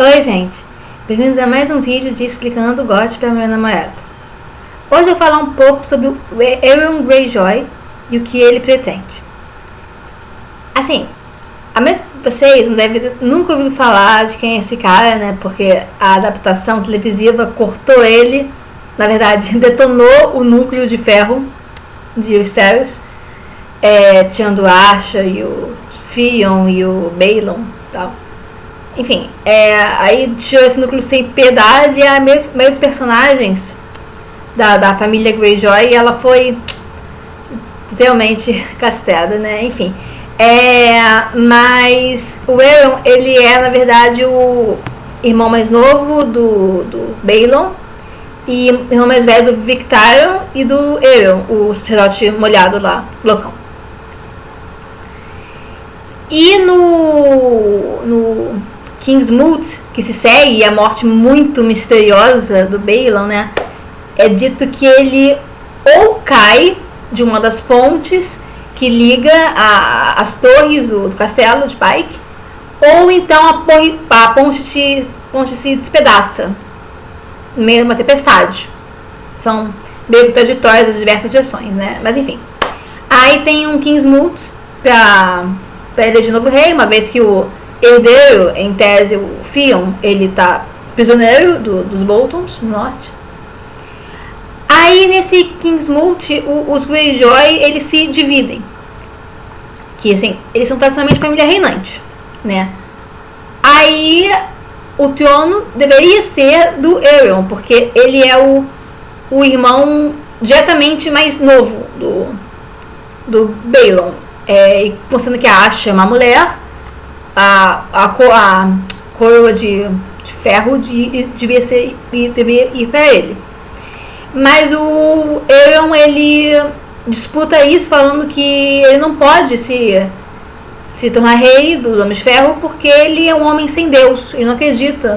Oi gente, bem-vindos a mais um vídeo de Explicando GOT para meu namorado. Hoje eu vou falar um pouco sobre o Euron Greyjoy e o que ele pretende. Assim, a menos que vocês não devem ter nunca ouvido falar de quem é esse cara, né? Porque a adaptação televisiva cortou ele, na verdade detonou o núcleo de ferro de Westeros, tirando o Arya e o Theon e o Balon e tal. Enfim, aí tirou esse núcleo sem piedade e a maioria dos personagens da família Greyjoy, ela foi realmente castrada, né? Enfim, mas o Euron, ele é na verdade o irmão mais novo do Balon e o irmão mais velho do Victarion e do Euron, o sacerdote molhado lá, loucão. E no Kingsmoot, que se segue a morte muito misteriosa do Balon, né? É dito que ele ou cai de uma das pontes que liga as torres do castelo de Pike, ou então a ponte se despedaça no meio de uma tempestade. São meio contraditórias as diversas versões, né? Mas enfim. Aí tem um Kingsmoot para eleger novo rei, uma vez que o herdeiro, em tese, o Theon, ele tá prisioneiro dos Boltons, no norte. Aí, nesse Kingsmoot, os Greyjoy, eles se dividem. Que, assim, eles são tradicionalmente família reinante, né? Aí, o trono deveria ser do Euron, porque ele é o irmão diretamente mais novo do Balon. E considerando que a Asha é uma mulher, a coroa de ferro devia ir para ele. Mas o Euron, ele disputa isso falando que ele não pode se tornar rei dos Homens de Ferro porque ele é um homem sem Deus. Ele não acredita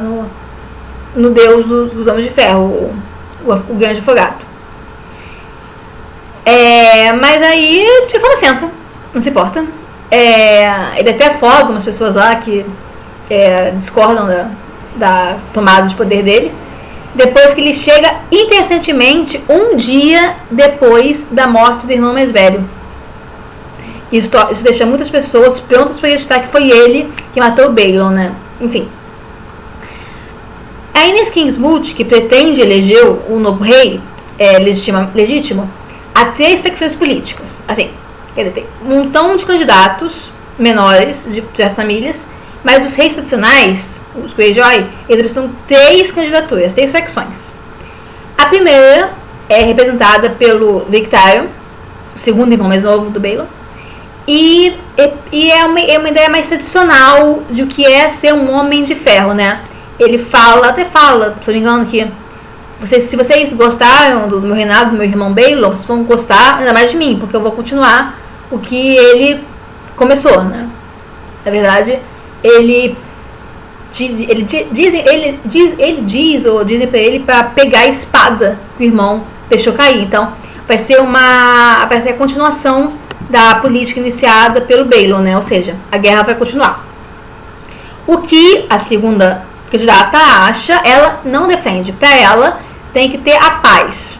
no Deus dos Homens de Ferro, o grande afogado. Mas aí ele fala, senta, não se importa. Ele até afoga umas pessoas lá que discordam da tomada de poder dele, depois que ele chega, interessantemente, um dia depois da morte do irmão mais velho. Isso deixa muitas pessoas prontas para acreditar que foi ele que matou o Balon, né? Enfim. Aí nesse Kingsmoot, que pretende eleger um novo rei legítimo, há 3 facções políticas. Assim, quer dizer, tem um montão de candidatos menores de diversas famílias, mas os reis tradicionais, os Greyjoy, eles apresentam 3 candidaturas, 3 facções. A primeira é representada pelo Victarion, o segundo irmão mais novo do Balon, e é uma ideia mais tradicional de o que é ser um homem de ferro, né? Ele fala, se não me engano, que se vocês gostaram do meu reinado, do meu irmão Balon, vocês vão gostar ainda mais de mim, porque eu vou continuar o que ele começou, né? Na verdade, ele dizem pra ele para pegar a espada que o irmão deixou cair. Então, vai ser a continuação da política iniciada pelo Balon, né? Ou seja, a guerra vai continuar. O que a segunda candidata acha, ela não defende. Para ela, tem que ter a paz,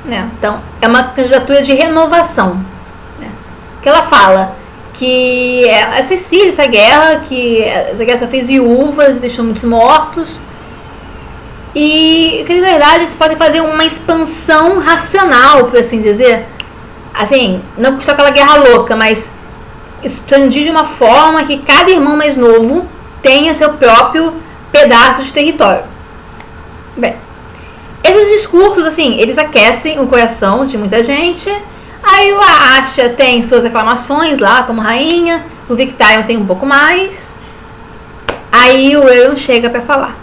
né? Então, é uma candidatura de renovação, né? Que ela fala que é suicídio essa guerra, que essa guerra só fez viúvas e deixou muitos mortos. E que, na verdade, eles podem fazer uma expansão racional, por assim dizer. Assim, não só aquela guerra louca, mas expandir de uma forma que cada irmão mais novo tenha seu próprio pedaço de território. Bem, esses discursos, assim, eles aquecem o coração de muita gente. Aí a Asha tem suas reclamações lá como rainha, o Victarion tem um pouco mais. Aí o Euron chega pra falar.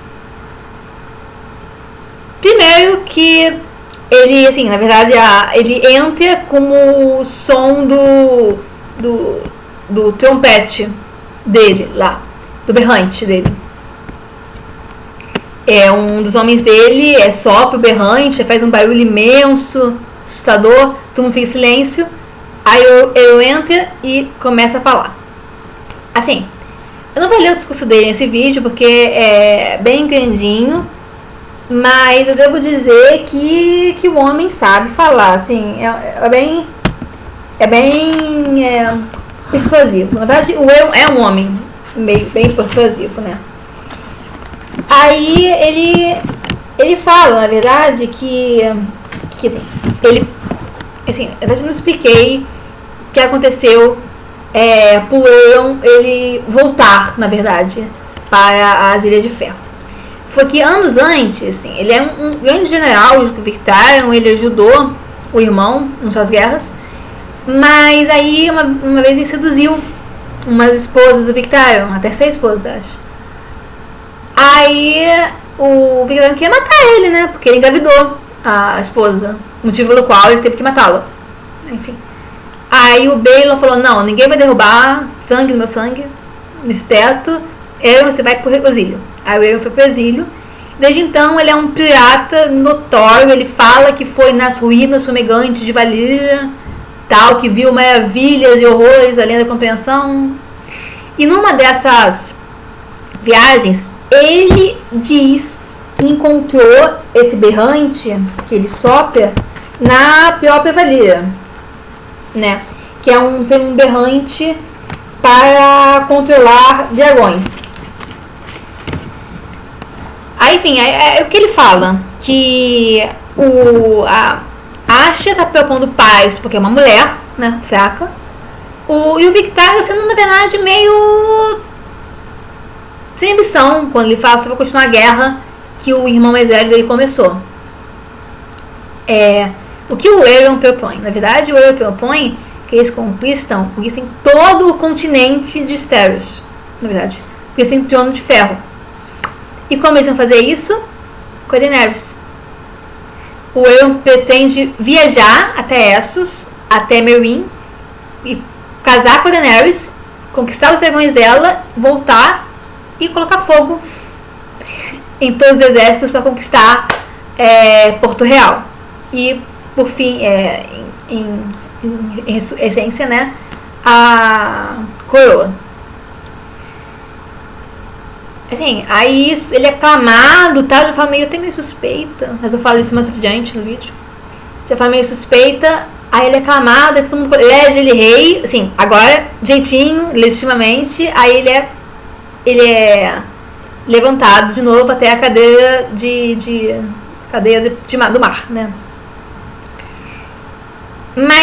Primeiro que ele, assim, na verdade, ele entra como o som do trompete dele lá, do berrante dele. Um dos homens dele sopra o berrante, faz um barulho imenso, assustador, todo mundo fica em silêncio. Aí eu entro e começo a falar. Assim, Eu não vou ler o discurso dele nesse vídeo, porque é bem grandinho, mas eu devo dizer que o homem sabe falar, assim, é bem persuasivo. Na verdade, o eu é um homem bem persuasivo, né? Aí ele fala, na verdade, que assim, na verdade eu não expliquei o que aconteceu por ele voltar, na verdade, para as Ilhas de Ferro. Foi que anos antes, assim, ele é um grande general do Victarion, ele ajudou o irmão nas suas guerras, mas aí uma vez ele seduziu umas esposas do Victarion, até 6 esposas, acho. Aí o Victarion queria matar ele, né, porque ele engravidou a esposa, motivo pelo qual ele teve que matá-la. Enfim. Aí o Balon falou, não, ninguém vai derrubar sangue do meu sangue nesse teto, você vai pro exílio. Aí o Aeron foi pro exílio. Desde então ele é um pirata notório, ele fala que foi nas ruínas fumegantes de Valíria, tal, que viu maravilhas e horrores além da compreensão. E numa dessas viagens, ele diz que encontrou esse berrante que ele sopra na própria Valíria, né? Que é um berrante para controlar dragões. Aí, enfim, é o que ele fala, que a Asha tá propondo paz porque é uma mulher, né, fraca, e o Victarion sendo, na verdade, meio sem ambição, quando ele fala que vai continuar a guerra que o irmão mais velho dele começou. O que o Aeron propõe? Na verdade, o Aeron propõe que eles conquistem todo o continente de Westeros. Na verdade, porque eles têm trono de ferro. E como eles vão fazer isso? Com a Daenerys. O Aeron pretende viajar até Essos, até Meereen, e casar com a Daenerys, conquistar os dragões dela, voltar e colocar fogo em todos os exércitos para conquistar Porto Real. E, por fim, em essência, né, a coroa. Assim, aí ele é aclamado, tá, de forma meio até meio suspeita, mas eu falo isso mais adiante no vídeo. De forma meio suspeita, aí ele é aclamado, todo mundo elege ele rei, assim, agora, jeitinho, legitimamente, aí ele é levantado de novo até a cadeira do mar, né.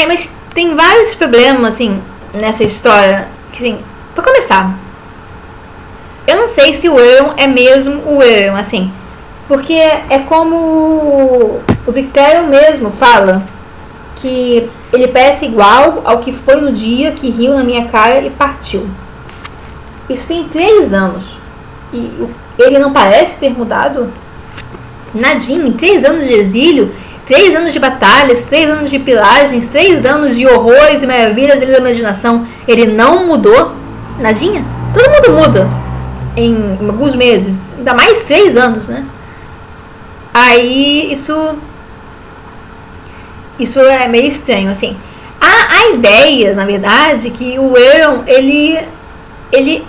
Mas tem vários problemas, assim, nessa história, que, assim, pra começar, eu não sei se o Aeron é mesmo o Aeron, assim, porque é como o Victarion mesmo fala, que ele parece igual ao que foi no dia que riu na minha cara e partiu. Isso tem 3 anos. E ele não parece ter mudado nadinho. Em 3 anos de exílio, 3 anos de batalhas, 3 anos de pilagens, 3 anos de horrores e maravilhas da imaginação, ele não mudou nadinha. Todo mundo muda em alguns meses, ainda mais 3 anos, né? Aí isso é meio estranho, assim. Há ideias, na verdade, que o Aeron, ele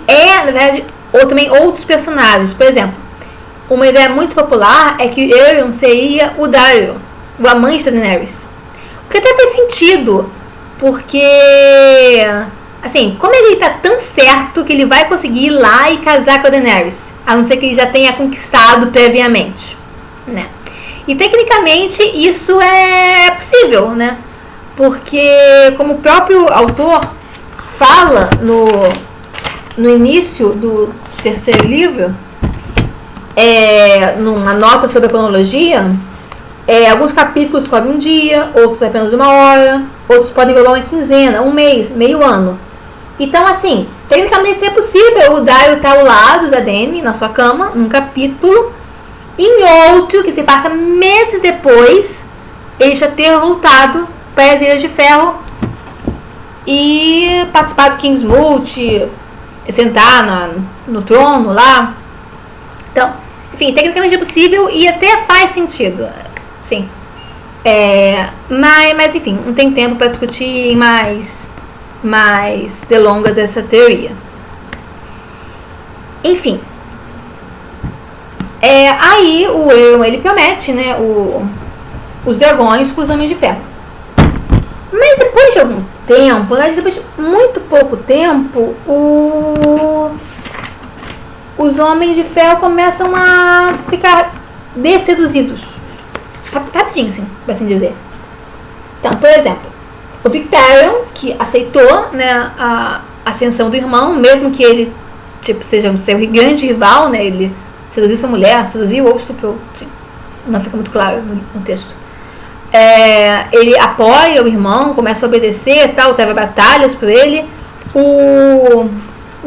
é, na verdade, ou também outros personagens. Por exemplo, uma ideia muito popular é que Aeron seria o Dario, o amante da Daenerys. O que até faz sentido, porque, assim, como ele tá tão certo que ele vai conseguir ir lá e casar com a Daenerys, a não ser que ele já tenha conquistado previamente, né? E tecnicamente isso é possível, né? Porque, como o próprio autor fala no início do 3º livro, numa nota sobre a cronologia, alguns capítulos cobrem um dia, outros apenas 1 hora, outros podem cobrar uma quinzena, um mês, meio ano. Então, assim, tecnicamente isso é possível. O Dario tá ao lado da Dany, na sua cama, num capítulo. Em outro, que se passa meses depois, ele já ter voltado para as Ilhas de Ferro e participar do Kingsmoot, sentar no trono lá. Então, enfim, tecnicamente é possível e até faz sentido. Sim. Mas, enfim, não tem tempo para discutir mais delongas essa teoria. Enfim. Aí o Euron, ele promete, né, os dragões para os Homens de Ferro. Mas depois de algum tempo, depois de muito pouco tempo, os Homens de Ferro começam a ficar desseduzidos. Rapidinho, assim, por assim dizer. Então, por exemplo, o Victarion, que aceitou, né, a ascensão do irmão, mesmo que ele seja um seu grande rival, né, ele seduziu sua mulher, seduziu ou estuprou, assim, não fica muito claro no texto. Ele apoia o irmão, começa a obedecer, tal, teve batalhas por ele. O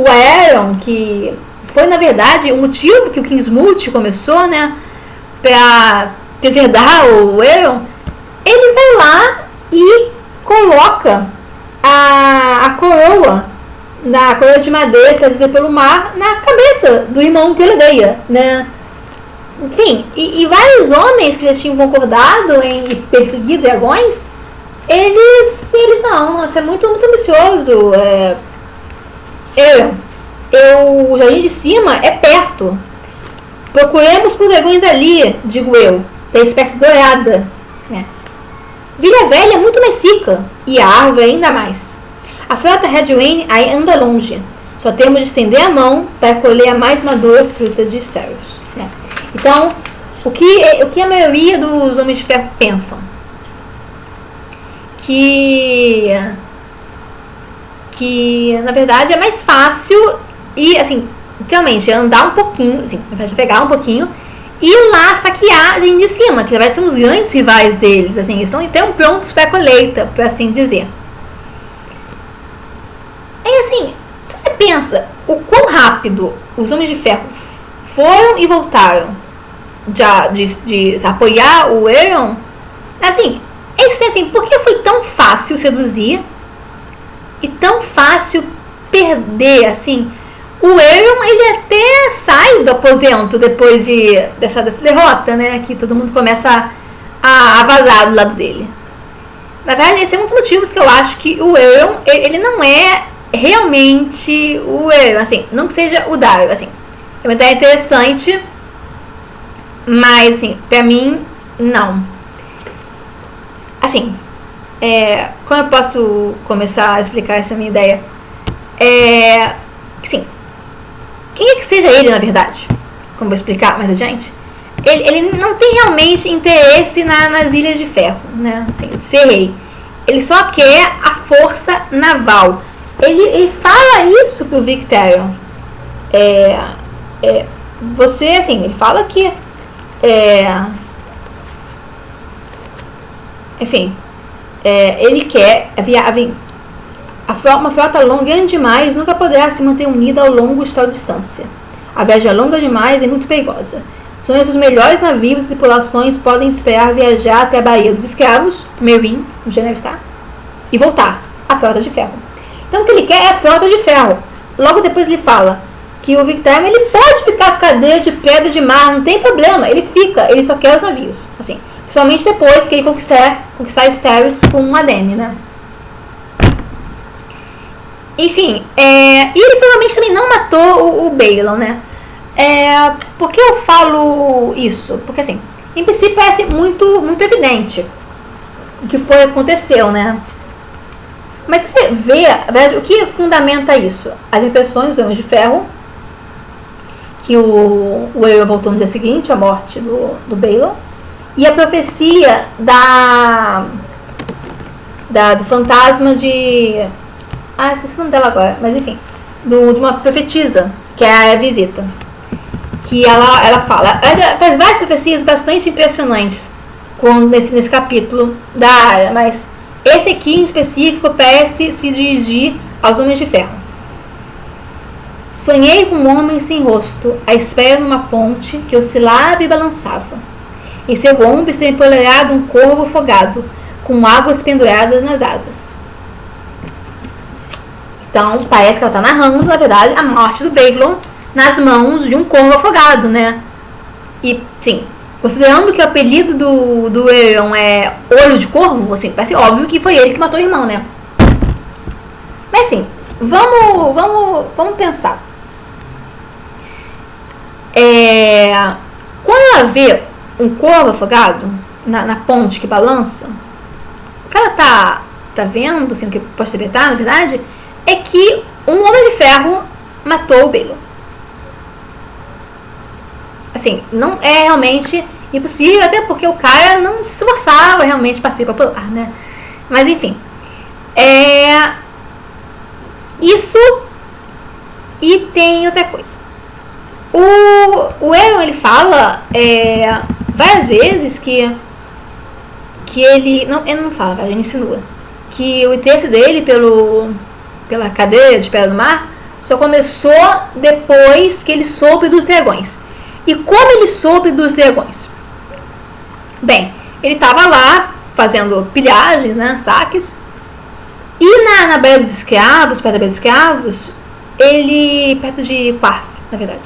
Aeron, que foi na verdade o motivo que o Kingsmoot começou, né, para deserdar o Aeron, ele vai lá e coloca a coroa de madeira trazida pelo mar na cabeça do irmão que ele odeia, né? Enfim, e vários homens que já tinham concordado em perseguir dragões, eles não, isso é muito, muito ambicioso. O jardim de cima é perto. Procuremos por dragões ali, digo eu, da espécie dourada, né? Vila Velha é muito mais seca e a árvore ainda mais. A frota Red Rain aí anda longe. Só temos de estender a mão para colher a mais madura fruta de Esteros, né? Então, o que a maioria dos Homens de Ferro pensam? Que na verdade é mais fácil e, assim, literalmente andar um pouquinho, assim, pegar um pouquinho e ir lá saquear a gente de cima, que vai ser uns grandes rivais deles, assim, eles estão então prontos para a colheita, por assim dizer. E assim, se você pensa o quão rápido os Homens de Ferro foram e voltaram de apoiar o Euron, assim, por que foi tão fácil seduzir e tão fácil perder, assim? O Euron, ele até sai do aposento depois dessa derrota, né? Que todo mundo começa a vazar do lado dele. Na verdade, esse é um dos motivos que eu acho que o Euron, ele não é realmente o Euron, assim, não que seja o Dario, assim. É uma ideia interessante, mas, assim, pra mim, não. Assim, como eu posso começar a explicar essa minha ideia? Sim, quem é que seja ele, na verdade, como vou explicar mais adiante, ele não tem realmente interesse nas Ilhas de Ferro, né? Assim, ser rei. Ele só quer a força naval. Ele fala isso pro Victarion. Você, assim, ele fala que enfim, ele quer uma frota longa grande demais nunca poderá se manter unida ao longo de tal distância. A viagem é longa demais e muito perigosa. Somente os melhores navios e tripulações podem esperar viajar até a Baía dos Escravos, Meereen, no Genevieve, e voltar à Frota de Ferro. Então o que ele quer é a Frota de Ferro. Logo depois ele fala que o Victarion, ele pode ficar com cadeia de pedra de mar, não tem problema, ele fica, ele só quer os navios, assim, principalmente depois que ele conquistar Esteros com a Dany, né? Enfim, e ele provavelmente também não matou o Baelon, né? Por que eu falo isso? Porque, assim, em princípio parece muito, muito evidente o que aconteceu, né? Mas se você vê, o que fundamenta isso? As impressões dos Homens de Ferro, que o Euron voltou no dia seguinte, a morte do Baelon, e a profecia do fantasma de... esqueci o nome dela agora, mas enfim, de uma profetisa, que é a Visita, que ela fala, ela faz várias profecias bastante impressionantes nesse capítulo da área, mas esse aqui em específico parece se dirigir aos Homens de Ferro. Sonhei com um homem sem rosto, à espera numa ponte que oscilava e balançava. Em seu ombro estava empoleirado um corvo afogado, com águas penduradas nas asas. Então, parece que ela está narrando, na verdade, a morte do Baelon nas mãos de um corvo afogado, né? E, sim, considerando que o apelido do Euron é Olho de Corvo, assim, parece óbvio que foi ele que matou o irmão, né? Mas, assim, vamos pensar. Quando ela vê um corvo afogado na ponte que balança, o que ela tá vendo, assim, o que pode interpretar, na verdade, é que um Homem de Ferro matou o Balon. Assim, não é realmente impossível, até porque o cara não se esforçava realmente para ser popular, né? Mas enfim, isso. E tem outra coisa. O Aaron, ele fala várias vezes que ele não fala, ele insinua que o interesse dele pela cadeia de Pedra do Mar só começou depois que ele soube dos dragões. E como ele soube dos dragões? Bem, ele estava lá fazendo pilhagens, né, saques, e na Baía dos Escravos, perto da Baía dos Escravos, perto de Quarth, na verdade,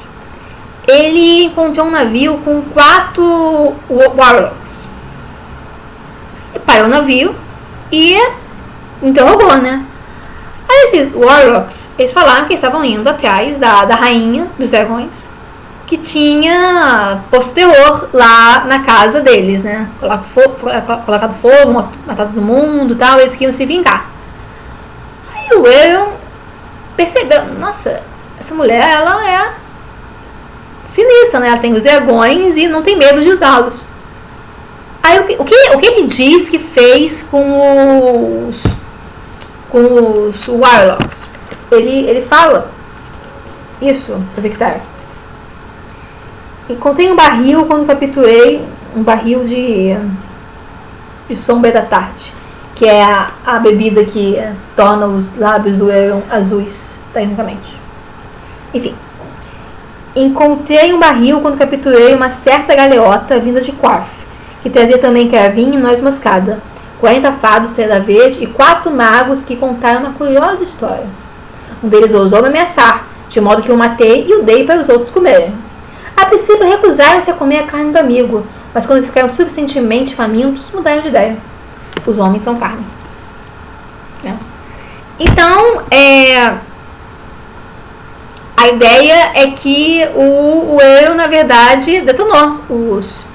ele encontrou um navio com 4 Warlocks. Ele parou o navio e interrogou, né? Aí esses Warlocks, eles falaram que estavam indo atrás da rainha dos dragões, que tinha posto terror lá na casa deles, né? Colocado fogo, matado todo mundo e tal, eles queriam se vingar. Aí o Aaron percebeu, nossa, essa mulher, ela é sinistra, né? Ela tem os dragões e não tem medo de usá-los. Aí o que ele diz que fez com os Warlocks? Ele fala isso pra Victar. Encontrei um barril quando capturei um barril de sombra da tarde, que é a bebida que torna os lábios do Aaron azuis, tecnicamente. Enfim. Encontrei um barril quando capturei uma certa galeota vinda de Quarth, que trazia também cravinho e noz moscada, 40 fados de seda verde e 4 magos que contaram uma curiosa história. Um deles ousou me ameaçar, de modo que eu matei e o dei para os outros comerem. A princípio recusaram-se a comer a carne do amigo, mas quando ficaram suficientemente famintos, mudaram de ideia. Os homens são carne. Então, a ideia é que o Aaron, na verdade, detonou os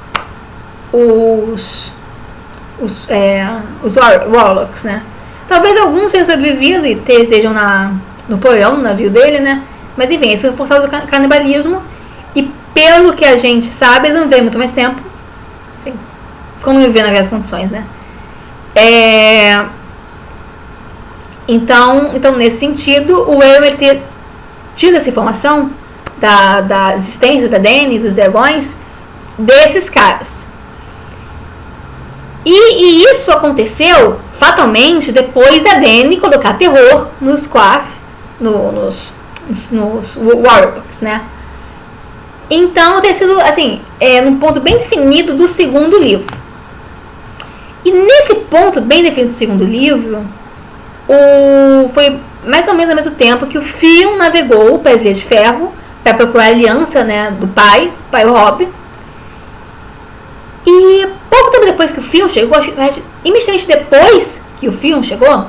Warlocks, né? Talvez alguns tenham sobrevivido e estejam no porão, no navio dele, né? Mas enfim, isso reforçava o canibalismo. E pelo que a gente sabe, eles não vivem muito mais tempo. Assim, como viver naquelas condições, né? Então, nesse sentido, o Aaron, ele ter tido essa informação da existência da Dany, dos dragões, desses caras. E isso aconteceu fatalmente depois da Dany colocar terror nos Quarth, nos Warlocks, né? Então tem sido assim, num ponto bem definido do segundo livro. E nesse ponto bem definido do segundo livro, foi mais ou menos ao mesmo tempo que o Theon navegou para as Ilhas de Ferro para procurar a aliança, né, do pai Robb. E pouco tempo depois que o Theon chegou, imediatamente depois que o Theon chegou,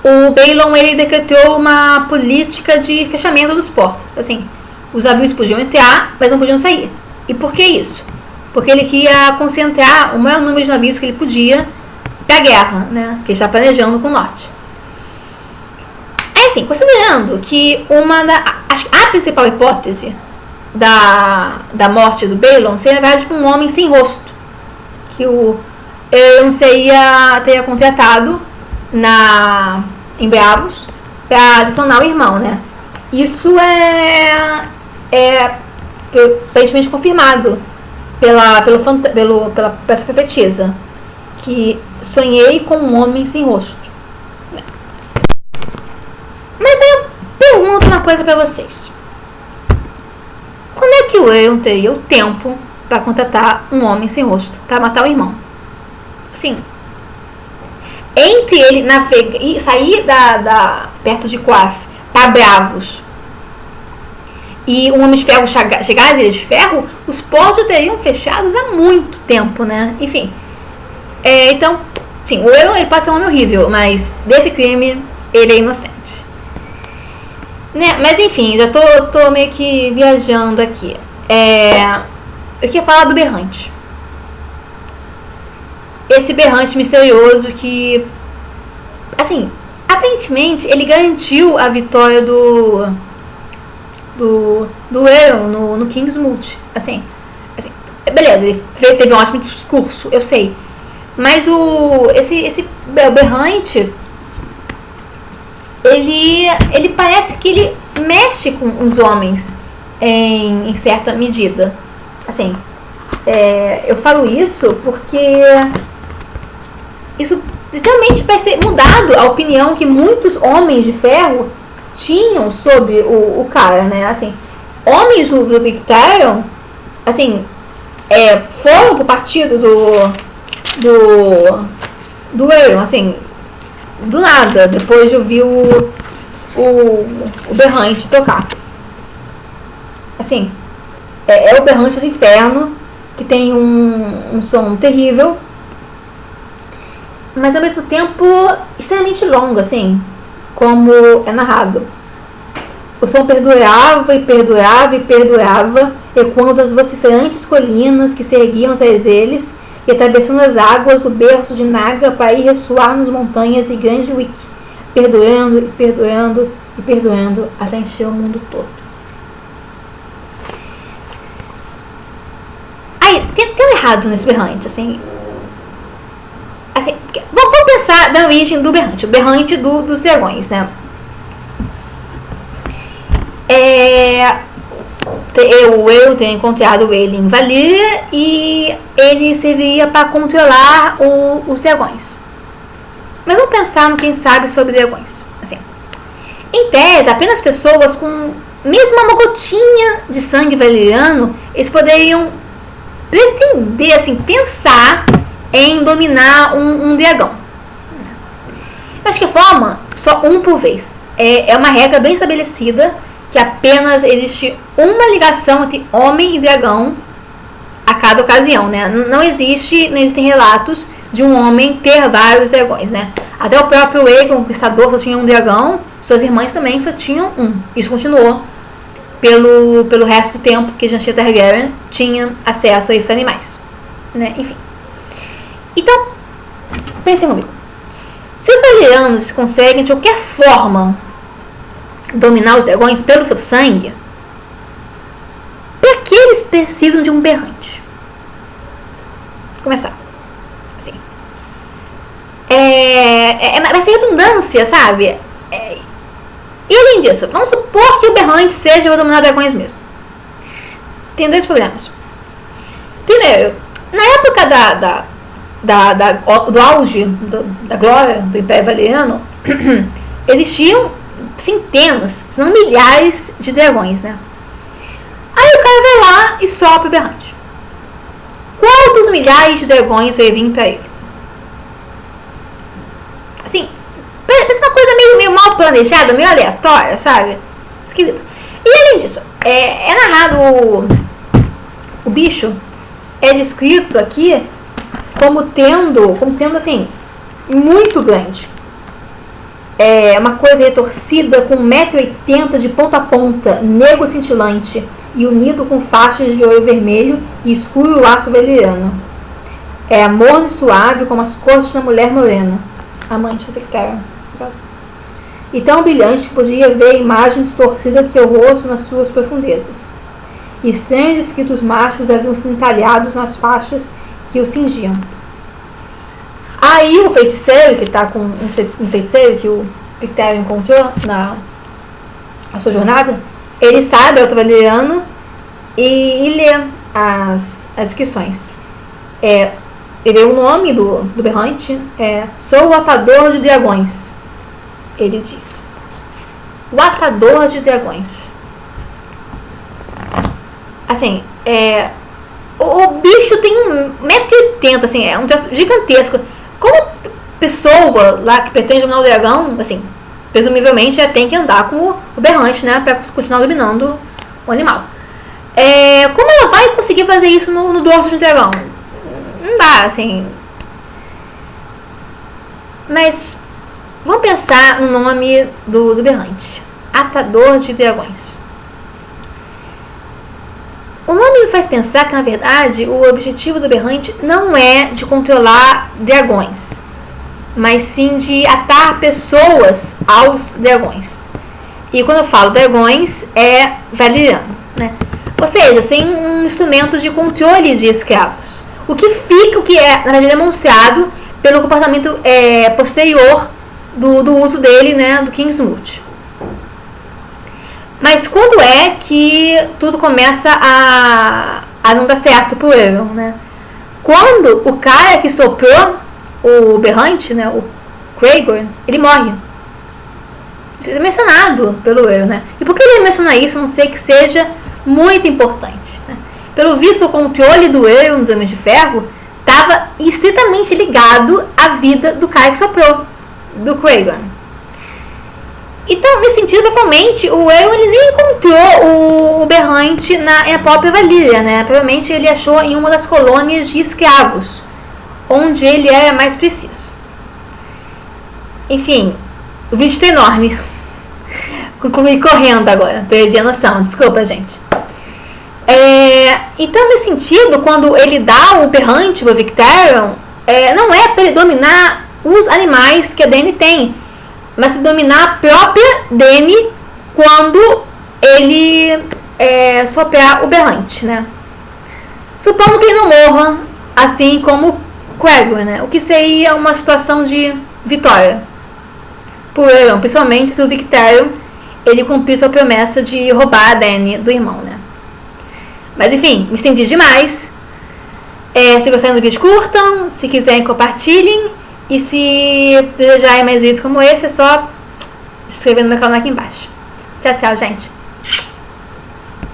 o Balon, ele decretou uma política de fechamento dos portos. Assim, os navios podiam entrar, mas não podiam sair. E por que isso? Porque ele queria concentrar o maior número de navios que ele podia para a guerra, né, que ele está planejando com o norte. É assim, considerando que a principal hipótese da morte do Balon seria, na verdade, um homem sem rosto, que o Aaron teria contratado em Bravos para detonar o irmão, né? Isso é aparentemente confirmado pela peça profetisa, que sonhei com um homem sem rosto. Mas aí eu pergunto uma coisa para vocês: quando é que o Aaron teria o tempo para contratar um homem sem rosto para matar o irmão? Assim, entre ele navegar e sair perto de Quarth para Bravos e um Homem de Ferro chegar às Ilhas de Ferro, os portos teriam fechados há muito tempo, né? Enfim, então, sim, o Aaron, ele pode ser um homem horrível, mas desse crime ele é inocente. Né? Mas enfim, já tô meio que viajando aqui. Eu queria falar do berrante. Esse berrante misterioso que, assim, aparentemente ele garantiu a vitória do Aeron no Kingsmoot. Assim, beleza, ele teve um ótimo discurso, eu sei. Mas esse berrante, ele parece que ele mexe com os homens em certa medida. Assim, eu falo isso porque isso literalmente vai ser mudado a opinião que muitos homens de ferro tinham sobre o cara, né? Assim, homens do Victorian, assim, foram pro partido do Aeron, assim, do nada, depois de ouvir o berrante tocar. Assim, é o berrante do inferno, que tem um som terrível, mas ao mesmo tempo extremamente longo, assim, como é narrado. O som perdurava e perdurava e perdurava, ecoando as vociferantes colinas que se erguiam atrás deles e atravessando as águas do berço de Naga para ir ressoar nas montanhas de Grande Wick, perdurando e perdurando e perdurando até encher o mundo todo. Aí, tem um errado nesse berrante, assim, vamos pensar da origem do berrante, o berrante dos dragões, né? Eu tenho encontrado ele em Valyria e ele serviria para controlar os dragões. Mas vamos pensar no que a gente sabe sobre dragões. Assim, em tese, apenas pessoas com mesmo uma gotinha de sangue valyriano, eles poderiam pretender, assim, pensar em dominar um dragão. Eu acho que a forma só um por vez. É uma regra bem estabelecida que apenas existe uma ligação entre homem e dragão a cada ocasião, né? Não existem relatos de um homem ter vários dragões, né? Até o próprio Aegon, o Conquistador, só tinha um dragão, suas irmãs também só tinham um. Isso continuou pelo resto do tempo que Jantia Targaryen tinha acesso a esses animais, né? Enfim. Então, pensem comigo. Se os valyrianos conseguem de qualquer forma dominar os dragões pelo seu sangue, para que eles precisam de um berrante? Vou começar. Assim. Vai ser redundância, sabe? E além disso, vamos supor que o berrante seja para dominar dragões mesmo. Tem dois problemas. Primeiro, na época do auge da glória do Império Valyriano, existiam centenas, se não milhares de dragões, né? Aí o cara vai lá e sopra o berrante. Qual dos milhares de dragões vai vir pra ele? Assim, parece uma coisa meio mal planejada, meio aleatória, sabe? Esquisito. E além disso, é narrado o bicho é descrito aqui como sendo assim, muito grande. É uma coisa retorcida com 1,80 m de ponta a ponta, negro cintilante e unido com faixas de ouro vermelho e escuro laço valyriano. É morno e suave como as costas da mulher morena, amante de Victorian. E tão brilhante que podia ver a imagem distorcida de seu rosto nas suas profundezas. E estranhos escritos mágicos haviam sido entalhados nas faixas que o cingiam. Aí o feiticeiro, que está com um feiticeiro que o Victorian encontrou na sua jornada, ele sabe alto valyriano e lê as inscrições. Ele lê o nome do berrante, sou o atador de dragões. Ele diz. O atador de dragões. Assim, o bicho tem 1,80 m, assim, é um troço gigantesco. Como pessoa lá que pretende dominar o dragão, assim, presumivelmente já tem que andar com o berrante, né, para continuar dominando o animal. Como ela vai conseguir fazer isso no dorso de um dragão? Não dá, assim. Mas vamos pensar no nome do berrante. Atador de Dragões. O nome me faz pensar que, na verdade, o objetivo do berrante não é de controlar dragões, mas sim de atar pessoas aos dragões. E quando eu falo dragões, é valyriano, né? Ou seja, sem um instrumento de controle de escravos. O que é, na verdade, demonstrado pelo comportamento posterior do uso dele, né, do Kingsmoot. Mas quando é que tudo começa a não dar certo pro Euron, né? Quando o cara que soprou o berrante, né, o Kragon, ele morre. Isso é mencionado pelo Euron, né? E por que ele menciona isso? A não sei que seja muito importante, né? Pelo visto, o controle do Euron dos Homens de Ferro estava estritamente ligado à vida do cara que soprou, do Kragon. Então, nesse sentido, provavelmente, o Euron ele nem encontrou o berrante na própria Valíria, né? Provavelmente ele achou em uma das colônias de escravos, onde ele era mais preciso. Enfim, o vídeo está enorme. Concluí correndo agora, perdi a noção, desculpa, gente. Então, nesse sentido, quando ele dá o berrante para o Victarion, não é para ele dominar os animais que a Dany tem, mas dominar a própria Dany quando ele soprar o berrante, né? Supondo que ele não morra, assim como Kragon, né? O que seria uma situação de vitória por Euron, principalmente se o Victarion ele cumprir sua promessa de roubar a Dany do irmão, né? Mas enfim, me estendi demais. Se gostaram do vídeo, curtam. Se quiserem, compartilhem. E se desejarem mais vídeos como esse, é só se inscrever no meu canal aqui embaixo. Tchau, tchau, gente.